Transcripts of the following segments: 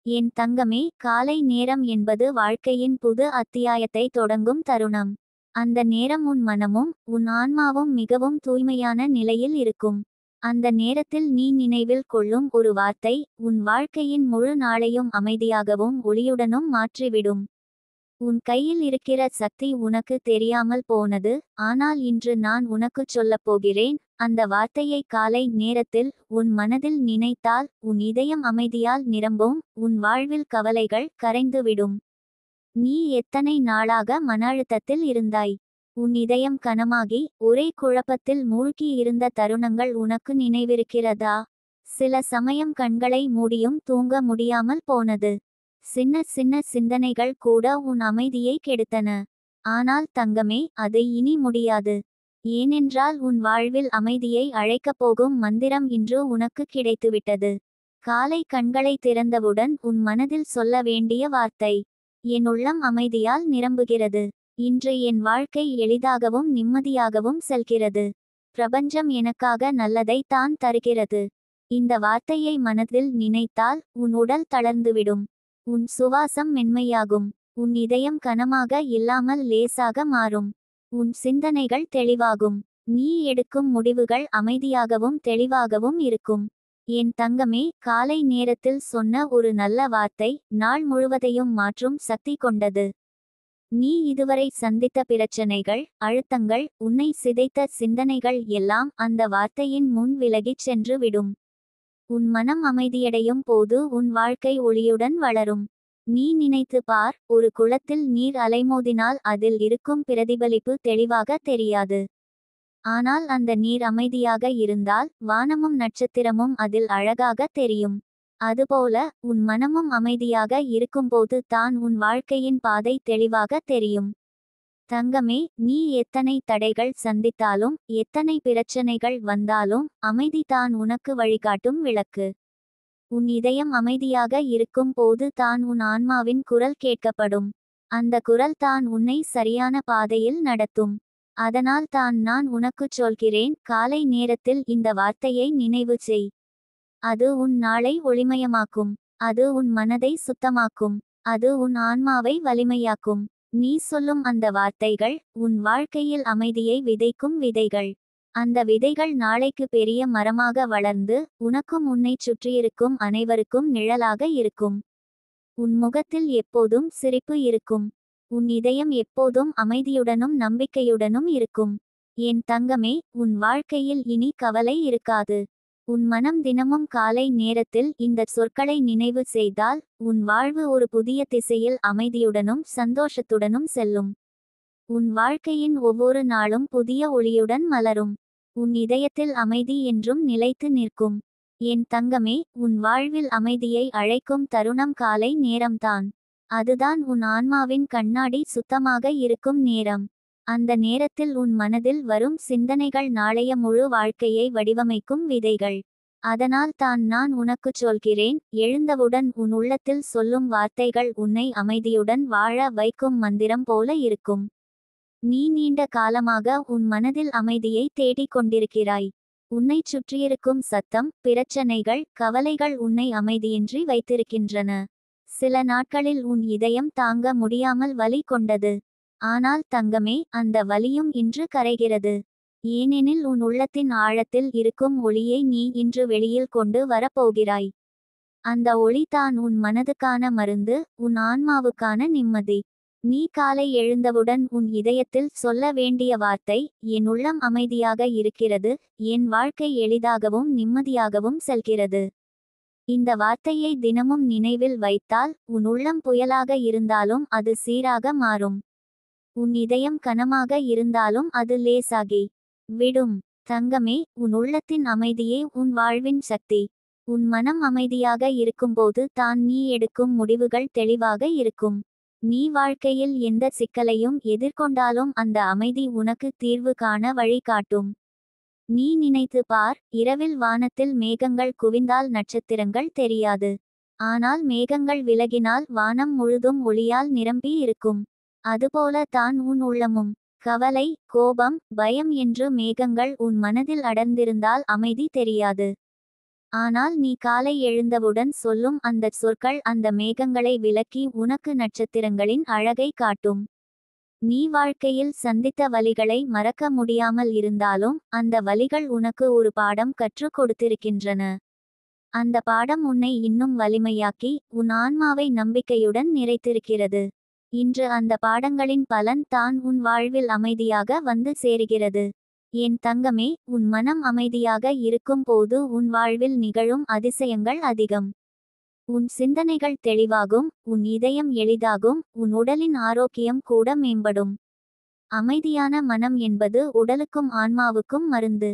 என் தங்கமே, காலை நேரம் என்பது வாழ்க்கையின் புது அத்தியாயத்தை தொடங்கும் தருணம். அந்த நேரம் உன் மனமும் உன் ஆன்மாவும் மிகவும் தூய்மையான நிலையில் இருக்கும். அந்த நேரத்தில் நீ நினைவில் கொள்ளும் ஒரு வார்த்தை உன் வாழ்க்கையின் முழு நாளையும் அமைதியாகவும் ஒளியுடனும் மாற்றிவிடும். உன் கையில் இருக்கிற சக்தி உனக்கு தெரியாமல் போனது, ஆனால் இன்று நான் உனக்குச் சொல்லப் போகிறேன். அந்த வார்த்தையை காலை நேரத்தில் உன் மனதில் நினைத்தால் உன் இதயம் அமைதியால் நிரம்பும், உன் வாழ்வில் கவலைகள் கரைந்துவிடும். நீ எத்தனை நாளாக மன அழுத்தத்தில் இருந்தாய்? உன் இதயம் கனமாகி ஒரே குழப்பத்தில் மூழ்கி இருந்த தருணங்கள் உனக்கு நினைவிருக்கிறதா? சில சமயம் கண்களை மூடியும் தூங்க முடியாமல் போனது. சின்ன சின்ன சிந்தனைகள் கூட உன் அமைதியை கெடுத்தன. ஆனால் தங்கமே, அது இனி முடியாது. ஏனென்றால் உன் வாழ்வில் அமைதியை அழைக்கப் போகும் மந்திரம் இன்று உனக்கு கிடைத்துவிட்டது. காலை கண்களை திறந்தவுடன் உன் மனதில் சொல்ல வேண்டிய வார்த்தை: என் உள்ளம் அமைதியால் நிரம்புகிறது. இன்று என் வாழ்க்கை எளிதாகவும் நிம்மதியாகவும் செல்கிறது. பிரபஞ்சம் எனக்காக நல்லதை தான் தருகிறது. இந்த வார்த்தையை மனதில் நினைத்தால் உன் உடல் தளர்ந்துவிடும். உன் சுவாசம் மென்மையாகும். உன் இதயம் கனமாக இல்லாமல் லேசாக மாறும். உன் சிந்தனைகள் தெளிவாகும். நீ எடுக்கும் முடிவுகள் அமைதியாகவும் தெளிவாகவும் இருக்கும். என் தங்கமே, காலை நேரத்தில் சொன்ன ஒரு நல்ல வார்த்தை நாள் முழுவதையும் மாற்றும் சக்தி கொண்டது. நீ இதுவரை சந்தித்த பிரச்சனைகள், அழுத்தங்கள், உன்னை சிதைத்த சிந்தனைகள் எல்லாம் அந்த வார்த்தையின் முன் விலகிச் சென்று விடும். உன் மனம் அமைதியடையும் போது உன் வாழ்க்கை ஒளியுடன் வளரும். நீ நினைத்து பார், ஒரு குளத்தில் நீர் அலைமோதினால் அதில் இருக்கும் பிரதிபலிப்பு தெளிவாக தெரியாது. ஆனால் அந்த நீர் அமைதியாக இருந்தால் வானமும் நட்சத்திரமும் அதில் அழகாக தெரியும். அதுபோல உன் மனமும் அமைதியாக இருக்கும்போது தான் உன் வாழ்க்கையின் பாதை தெளிவாக தெரியும். தங்கமே, நீ எத்தனை தடைகள் சந்தித்தாலும் எத்தனை பிரச்சனைகள் வந்தாலும் அமைதி தான் உனக்கு வழிகாட்டும் விளக்கு. உன் இதயம் அமைதியாக இருக்கும் போது தான் உன் ஆன்மாவின் குரல் கேட்கப்படும். அந்த குரல் தான் உன்னை சரியான பாதையில் நடத்தும். அதனால் தான் நான் உனக்குச் சொல்கிறேன், காலை நேரத்தில் இந்த வார்த்தையை நினைவு செய். அது உன் நாளை ஒளிமயமாக்கும். அது உன் மனதை சுத்தமாக்கும். அது உன் ஆன்மாவை வலிமையாக்கும். நீ சொல்லும் அந்த வார்த்தைகள் உன் வாழ்க்கையில் அமைதியை விதைக்கும் விதைகள். அந்த விதைகள் நாளைக்கு பெரிய மரமாக வளர்ந்து உனக்கும் உன்னைச் சுற்றியிருக்கும் அனைவருக்கும் நிழலாக இருக்கும். உன் முகத்தில் எப்போதும் சிரிப்பு இருக்கும். உன் இதயம் எப்போதும் அமைதியுடனும் நம்பிக்கையுடனும் இருக்கும். என் தங்கமே, உன் வாழ்க்கையில் இனி கவலை இருக்காது. உன் மனம் தினமும் காலை நேரத்தில் இந்த சொற்களை நினைவு செய்தால் உன் வாழ்வு ஒரு புதிய திசையில் அமைதியுடனும் சந்தோஷத்துடனும் செல்லும். உன் வாழ்க்கையின் ஒவ்வொரு நாளும் புதிய ஒளியுடன் மலரும். உன் இதயத்தில் அமைதி என்றும் நிலைத்து நிற்கும். என் தங்கமே, உன் வாழ்வில் அமைதியை அழைக்கும் தருணம் காலை நேரம்தான். அதுதான் உன் ஆன்மாவின் கண்ணாடி சுத்தமாக இருக்கும் நேரம். அந்த நேரத்தில் உன் மனதில் வரும் சிந்தனைகள் நாளைய முழு வாழ்க்கையை வடிவமைக்கும் விதைகள். அதனால் தான் நான் உனக்குச் சொல்கிறேன், எழுந்தவுடன் உன் உள்ளத்தில் சொல்லும் வார்த்தைகள் உன்னை அமைதியுடன் வாழ வைக்கும் மந்திரம் போல இருக்கும். நீ நீண்ட காலமாக உன் மனதில் அமைதியை தேடிக் கொண்டிருக்கிறாய். உன்னைச் சுற்றியிருக்கும் சத்தம், பிரச்சனைகள், கவலைகள் உன்னை அமைதியின்றி வைத்திருக்கின்றன. சில நாட்களில் உன் இதயம் தாங்க முடியாமல் வலி கொண்டது. ஆனால் தங்கமே, அந்த வலியும் இன்று கரைகிறது. ஏனெனில் உன் உள்ளத்தின் ஆழத்தில் இருக்கும் ஒளியை நீ இன்று வெளியில் கொண்டு வரப்போகிறாய். அந்த ஒளி தான் உன் மனதுக்கான மருந்து, உன் ஆன்மாவுக்கான நிம்மதி. நீ காலை எழுந்தவுடன் உன் இதயத்தில் சொல்ல வேண்டிய வார்த்தை: என் உள்ளம் அமைதியாக இருக்கிறது, என் வாழ்க்கை எளிதாகவும் நிம்மதியாகவும் செல்கிறது. இந்த வார்த்தையை தினமும் நினைவில் வைத்தால் உன் உள்ளம் புயலாக இருந்தாலும் அது சீராக மாறும். உன் இதயம் கனமாக இருந்தாலும் அது லேசாகி விடும். தங்கமே, உன் உள்ளத்தின் அமைதியே உன் வாழ்வின் சக்தி. உன் மனம் அமைதியாக இருக்கும்போது தான் நீ எடுக்கும் முடிவுகள் தெளிவாக இருக்கும். நீ வாழ்க்கையில் எந்த சிக்கலையும் எதிர்கொண்டாலும் அந்த அமைதி உனக்கு தீர்வு காண வழி காட்டும். நீ நினைத்து பார், இரவில் வானத்தில் மேகங்கள் குவிந்தால் நட்சத்திரங்கள் தெரியாது. ஆனால் மேகங்கள் விலகினால் வானம் முழுதும் ஒளியால் நிரம்பி இருக்கும். அதுபோல தான் உன் உள்ளமும். கவலை, கோபம், பயம் என்று மேகங்கள் உன் மனதில் அடர்ந்திருந்தால் அமைதி தெரியாது. ஆனால் நீ காலை எழுந்தவுடன் சொல்லும் அந்தச் சொற்கள் அந்த மேகங்களை விலக்கி உனக்கு நட்சத்திரங்களின் அழகை காட்டும். நீ வாழ்க்கையில் சந்தித்த வலிகளை மறக்க முடியாமல் இருந்தாலும் அந்த வலிகள் உனக்கு ஒரு பாடம் கற்றுக் கொடுத்திருக்கின்றன. அந்த பாடம் உன்னை இன்னும் வலிமையாக்கி உன் ஆன்மாவை நம்பிக்கையுடன் நிறைத்திருக்கிறது. இன்று அந்த பாடங்களின் பலன் தான் உன் வாழ்வில் அமைதியாக வந்து சேருகிறது. என் தங்கமே, உன் மனம் அமைதியாக இருக்கும் போது உன் வாழ்வில் நிகழும் அதிசயங்கள் அதிகம். உன் சிந்தனைகள் தெளிவாகும், உன் இதயம் எளிதாகும், உன் உடலின் ஆரோக்கியம் கூட மேம்படும். அமைதியான மனம் என்பது உடலுக்கும் ஆன்மாவுக்கும் மருந்து.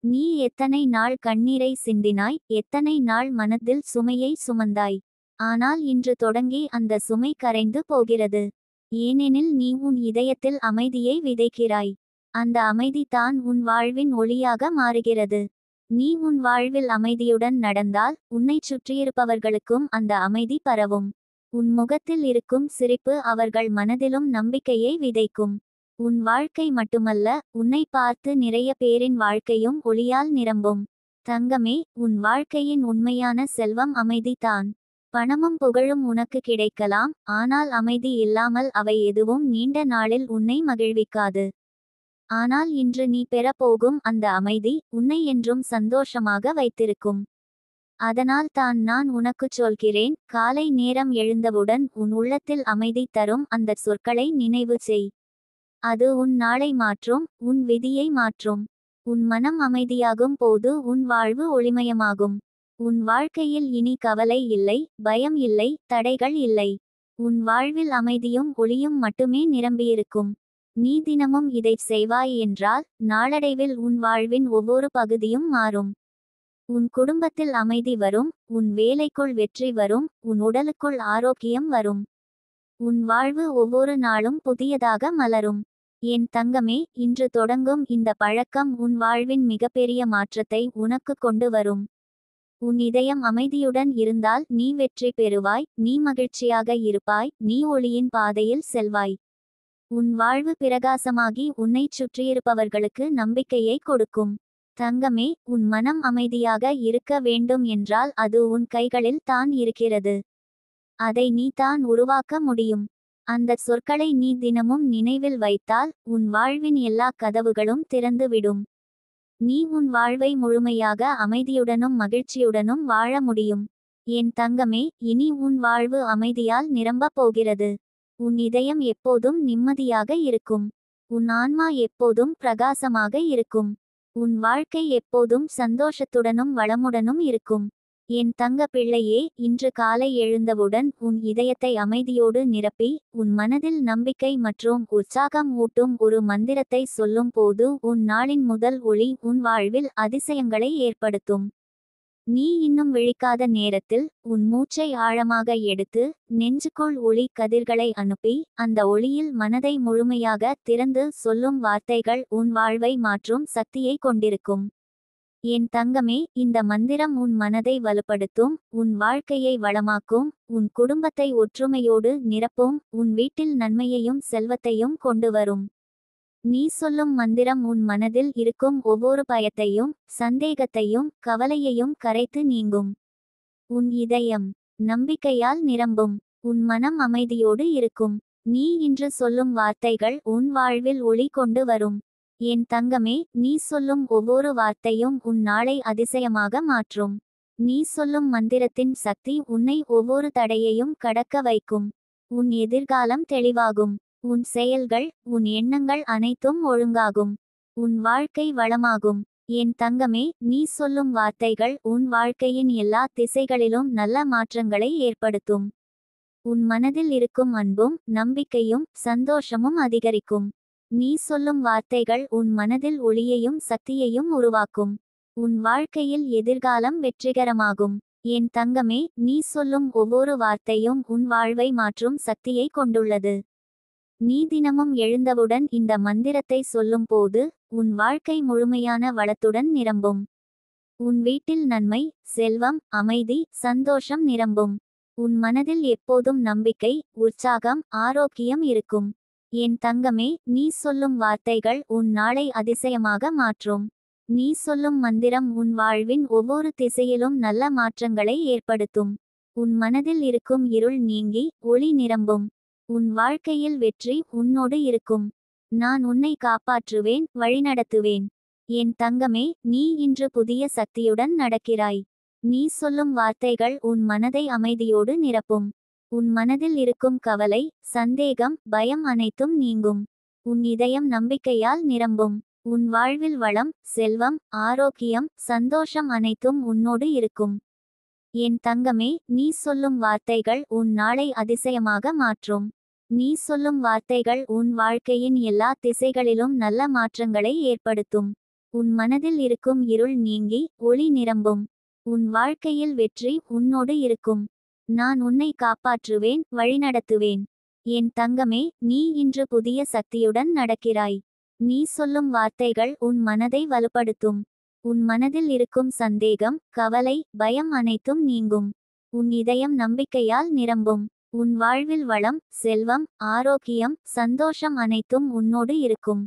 நீ எத்தனை நாள் கண்ணீரை சிந்தினாய், எத்தனை நாள் மனதில் சுமையை சுமந்தாய். ஆனால் இன்று தொடங்கி அந்த சுமை கரைந்து போகிறது. ஏனெனில் நீ உன் இதயத்தில் அமைதியை விதைக்கிறாய். அந்த அமைதி தான் உன் வாழ்வின் ஒளியாக மாறுகிறது. நீ உன் வாழ்வில் அமைதியுடன் நடந்தால் உன்னைச் சுற்றியிருப்பவர்களுக்கும் அந்த அமைதி பரவும். உன் முகத்தில் இருக்கும் சிரிப்பு அவர்கள் மனதிலும் நம்பிக்கையை விதைக்கும். உன் வாழ்க்கை மட்டுமல்ல, உன்னை பார்த்து நிறைய பேரின் வாழ்க்கையும் ஒளியால் நிரம்பும். தங்கமே, உன் வாழ்க்கையின் உண்மையான செல்வம் அமைதிதான். பணமும் புகழும் உனக்கு கிடைக்கலாம், ஆனால் அமைதி இல்லாமல் அவை எதுவும் நீண்ட நாளில் உன்னை மகிழ்விக்காது. ஆனால் இன்று நீ பெறப்போகும் அந்த அமைதி உன்னை என்றும் சந்தோஷமாக வைத்திருக்கும். அதனால் தான் நான் உனக்குச் சொல்கிறேன், காலை நேரம் எழுந்தவுடன் உன் உள்ளத்தில் அமைதி தரும் அந்த சொற்களை நினைவு செய். அது உன் நாளை மாற்றும், உன் விதியை மாற்றும். உன் மனம் அமைதியாகும் போது உன் வாழ்வு ஒளிமயமாகும். உன் வாழ்க்கையில் இனி கவலை இல்லை, பயம் இல்லை, தடைகள் இல்லை. உன் வாழ்வில் அமைதியும் ஒளியும் மட்டுமே நிரம்பியிருக்கும். நீ தினமும் இதைச் செய்வாய் என்றால் நாளடைவில் உன் வாழ்வின் ஒவ்வொரு பகுதியும் மாறும். உன் குடும்பத்தில் அமைதி வரும், உன் வேலைக்குள் வெற்றி வரும், உன் உடலுக்குள் ஆரோக்கியம் வரும். உன் வாழ்வு ஒவ்வொரு நாளும் புதியதாக மலரும். என் தங்கமே, இன்று தொடங்கும் இந்த பழக்கம் உன் வாழ்வின் மிகப்பெரிய மாற்றத்தை உனக்கு கொண்டு வரும். உன் இதயம் அமைதியுடன் இருந்தால் நீ வெற்றி பெறுவாய், நீ மகிழ்ச்சியாக இருப்பாய், நீ ஒளியின் பாதையில் செல்வாய். உன் வாழ்வு பிரகாசமாகி உன்னைச் சுற்றியிருப்பவர்களுக்கு நம்பிக்கையை கொடுக்கும். தங்கமே, உன் மனம் அமைதியாக இருக்க வேண்டும் என்றால் அது உன் கைகளில் தான் இருக்கிறது. அதை நீ தான் உருவாக்க முடியும். அந்த சொற்களை நீ தினமும் நினைவில் வைத்தால் உன் வாழ்வின் எல்லா கதவுகளும் திறந்துவிடும். நீ உன் வாழ்வை முழுமையாக அமைதியுடனும் மகிழ்ச்சியுடனும் வாழ முடியும். என் தங்கமே, இனி உன் வாழ்வு அமைதியால் நிரம்பப் போகிறது. உன் இதயம் எப்போதும் நிம்மதியாக இருக்கும். உன் ஆன்மா எப்போதும் பிரகாசமாக இருக்கும். உன் வாழ்க்கை எப்போதும் சந்தோஷத்துடனும் வளமுடனும் இருக்கும். என் தங்க பிள்ளையே, இன்று காலை எழுந்தவுடன் உன் இதயத்தை அமைதியோடு நிரப்பி உன் மனதில் நம்பிக்கை மற்றும் உற்சாகம் ஊட்டும் ஒரு மந்திரத்தை சொல்லும் போது உன் நாளின் முதல் ஒளி உன் வாழ்வில் அதிசயங்களை ஏற்படுத்தும். நீ இன்னும் விழிக்காத நேரத்தில் உன் மூச்சை ஆழமாக எடுத்து நெஞ்சுக்குள் ஒளி கதிர்களை அனுப்பி அந்த ஒளியில் மனதை முழுமையாக திறந்து சொல்லும் வார்த்தைகள் உன் வாழ்வை மாற்றும் சக்தியை கொண்டிருக்கும். என் தங்கமே, இந்த மந்திரம் உன் மனதை வலுப்படுத்தும், உன் வாழ்க்கையை வளமாக்கும், உன் குடும்பத்தை ஒற்றுமையோடு நிரப்பும், உன் வீட்டில் நன்மையையும் செல்வத்தையும் கொண்டு வரும். நீ சொல்லும் மந்திரம் உன் மனதில் இருக்கும் ஒவ்வொரு பயத்தையும் சந்தேகத்தையும் கவலையையும் கரைத்து நீங்கும். உன் இதயம் நம்பிக்கையால் நிரம்பும். உன் மனம் அமைதியோடு இருக்கும். நீ இன்று சொல்லும் வார்த்தைகள் உன் வாழ்வில் ஒளி கொண்டு வரும். என் தங்கமே, நீ சொல்லும் ஒவ்வொரு வார்த்தையும் உன் நாளை அதிசயமாக மாற்றும். நீ சொல்லும் மந்திரத்தின் சக்தி உன்னை ஒவ்வொரு தடையையும் கடக்க வைக்கும். உன் எதிர்காலம் தெளிவாகும். உன் செயல்கள், உன் எண்ணங்கள் அனைத்தும் ஒழுங்காகும். உன் வாழ்க்கை வளமாகும். என் தங்கமே, நீ சொல்லும் வார்த்தைகள் உன் வாழ்க்கையின் எல்லா திசைகளிலும் நல்ல மாற்றங்களை ஏற்படுத்தும். உன் மனதில் இருக்கும் அன்பும் நம்பிக்கையும் சந்தோஷமும் அதிகரிக்கும். நீ சொல்லும் வார்த்தைகள் உன் மனதில் ஒளியையும் சக்தியையும் உருவாக்கும். உன் வாழ்க்கையில் எதிர்காலம் வெற்றிகரமாகும். என் தங்கமே, நீ சொல்லும் ஒவ்வொரு வார்த்தையும் உன் வாழ்வை மாற்றும் சக்தியை கொண்டுள்ளது. நீ தினமும் எழுந்தவுடன் இந்த மந்திரத்தை சொல்லும் போது உன் வாழ்க்கை முழுமையான வளத்துடன் நிரம்பும். உன் வீட்டில் நன்மை, செல்வம், அமைதி, சந்தோஷம் நிரம்பும். உன் மனதில் எப்போதும் நம்பிக்கை, உற்சாகம், ஆரோக்கியம் இருக்கும். என் தங்கமே, நீ சொல்லும் வார்த்தைகள் உன் நாளை அதிசயமாக மாற்றும். நீ சொல்லும் மந்திரம் உன் வாழ்வின் ஒவ்வொரு திசையிலும் நல்ல மாற்றங்களை ஏற்படுத்தும். உன் மனதில் இருக்கும் இருள் நீங்கி ஒளி நிரம்பும். உன் வாழ்க்கையில் வெற்றி உன்னோடு இருக்கும். நான் உன்னை காப்பாற்றுவேன், வழிநடத்துவேன். என் தங்கமே, நீ இன்று புதிய சக்தியுடன் நடக்கிறாய். நீ சொல்லும் வார்த்தைகள் உன் மனதை அமைதியோடு நிரப்பும். உன் மனதில் இருக்கும் கவலை, சந்தேகம், பயம் அனைத்தும் நீங்கும். உன் இதயம் நம்பிக்கையால் நிரம்பும். உன் வாழ்வில் வளம், செல்வம், ஆரோக்கியம், சந்தோஷம் அனைத்தும் உன்னோடு இருக்கும். என் தங்கமே, நீ சொல்லும் வார்த்தைகள் உன் நாளை அதிசயமாக மாற்றும். நீ சொல்லும் வார்த்தைகள் உன் வாழ்க்கையின் எல்லா திசைகளிலும் நல்ல மாற்றங்களை ஏற்படுத்தும். உன் மனதில் இருக்கும் இருள் நீங்கி ஒளி நிரம்பும். உன் வாழ்க்கையில் வெற்றி உன்னோடு இருக்கும். நான் உன்னை காப்பாற்றுவேன், வழிநடத்துவேன். என் தங்கமே, நீ இன்று புதிய சக்தியுடன் நடக்கிறாய். நீ சொல்லும் வார்த்தைகள் உன் மனதை வலுப்படுத்தும். உன் மனதில் இருக்கும் சந்தேகம், கவலை, பயம் அனைத்தும் நீங்கும். உன் இதயம் நம்பிக்கையால் நிரம்பும். உன் வாழ்வில் வளம், செல்வம், ஆரோக்கியம், சந்தோஷம் அனைத்தும் உன்னோடு இருக்கும்.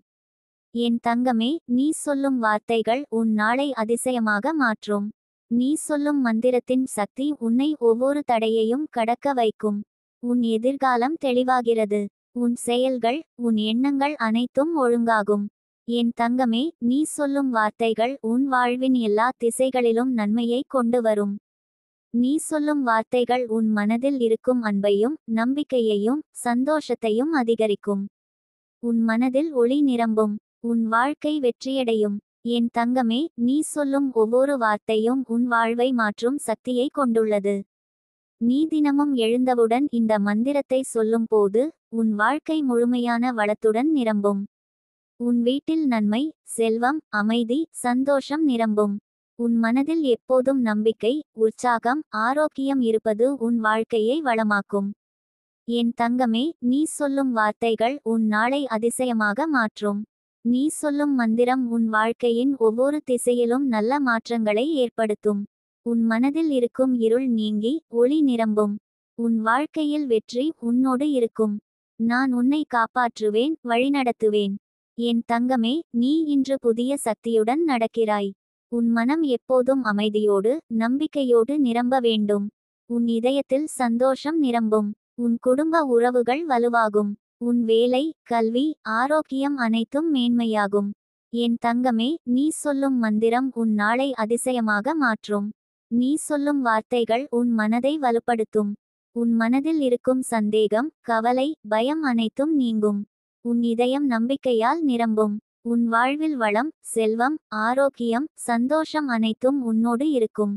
என் தங்கமே, நீ சொல்லும் வார்த்தைகள் உன் நாளை அதிசயமாக மாற்றும். நீ சொல்லும் மந்திரத்தின் சக்தி உன்னை ஒவ்வொரு தடையையும் கடக்க வைக்கும். உன் எதிர்காலம் தெளிவாகிறது. உன் செயல்கள், உன் எண்ணங்கள் அனைத்தும் ஒழுங்காகும். என் தங்கமே, நீ சொல்லும் வார்த்தைகள் உன் வாழ்வின் எல்லா திசைகளிலும் நன்மையை கொண்டு வரும். நீ சொல்லும் வார்த்தைகள் உன் மனதில் இருக்கும் அன்பையும், நம்பிக்கையையும், சந்தோஷத்தையும் அதிகரிக்கும். உன் மனதில் ஒளி நிரம்பும். உன் வாழ்க்கை வெற்றியடையும். என் தங்கமே, நீ சொல்லும் ஒவ்வொரு வார்த்தையும் உன் வாழ்வை மாற்றும் சக்தியை கொண்டுள்ளது. நீ தினமும் எழுந்தவுடன் இந்த மந்திரத்தை சொல்லும் போது உன் வாழ்க்கை முழுமையான வளத்துடன் நிரம்பும். உன் வீட்டில் நன்மை, செல்வம், அமைதி, சந்தோஷம் நிரம்பும். உன் மனதில் எப்போதும் நம்பிக்கை, உற்சாகம், ஆரோக்கியம் இருப்பது உன் வாழ்க்கையை வளமாக்கும். என் தங்கமே, நீ சொல்லும் வார்த்தைகள் உன் நாளை அதிசயமாக மாற்றும். நீ சொல்லும் மந்திரம் உன் வாழ்க்கையின் ஒவ்வொரு திசையிலும் நல்ல மாற்றங்களை ஏற்படுத்தும். உன் மனதில் இருக்கும் இருள் நீங்கி ஒளி நிரம்பும். உன் வாழ்க்கையில் வெற்றி உன்னோடு இருக்கும். நான் உன்னை காப்பாற்றுவேன், வழிநடத்துவேன். என் தங்கமே, நீ இன்று புதிய சக்தியுடன் நடக்கிறாய். உன் மனம் எப்போதும் அமைதியோடு, நம்பிக்கையோடு நிரம்ப வேண்டும். உன் இதயத்தில் சந்தோஷம் நிரம்பும். உன் குடும்ப உறவுகள் வலுவாகும். உன் வேலை, கல்வி, ஆரோக்கியம் அனைத்தும் மேன்மையாகும். என் தங்கமே, நீ சொல்லும் மந்திரம் உன் நாளை அதிசயமாக மாற்றும். நீ சொல்லும் வார்த்தைகள் உன் மனதை வலுப்படுத்தும். உன் மனதில் இருக்கும் சந்தேகம், கவலை, பயம் அனைத்தும் நீங்கும். உன் இதயம் நம்பிக்கையால் நிரம்பும். உன் வாழ்வில் வளம், செல்வம், ஆரோக்கியம், சந்தோஷம் அனைத்தும் உன்னோடு இருக்கும்.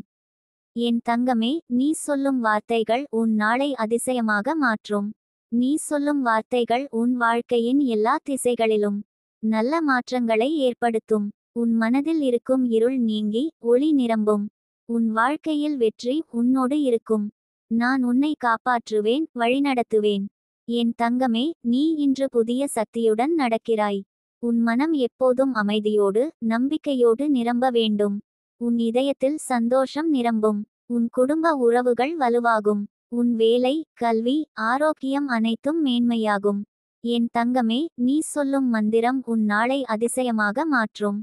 என் தங்கமே, நீ சொல்லும் வார்த்தைகள் உன் நாளை அதிசயமாக மாற்றும். நீ சொல்லும் வார்த்தைகள் உன் வாழ்க்கையின் எல்லா திசைகளிலும் நல்ல மாற்றங்களை ஏற்படுத்தும். உன் மனதில் இருக்கும் இருள் நீங்கி ஒளி நிரம்பும். உன் வாழ்க்கையில் வெற்றி உன்னோடு இருக்கும். நான் உன்னை காப்பாற்றுவேன், வழிநடத்துவேன். என் தங்கமே, நீ இன்று புதிய சக்தியுடன் நடக்கிறாய். உன் மனம் எப்போதும் அமைதியோடு, நம்பிக்கையோடு நிரம்ப வேண்டும். உன் இதயத்தில் சந்தோஷம் நிரம்பும். உன் குடும்ப உறவுகள் வலுவாகும். உன் வேலை, கல்வி, ஆரோக்கியம் அனைத்தும் மேன்மையாகும். என் தங்கமே, நீ சொல்லும் மந்திரம் உன் நாளை அதிசயமாக மாற்றும்.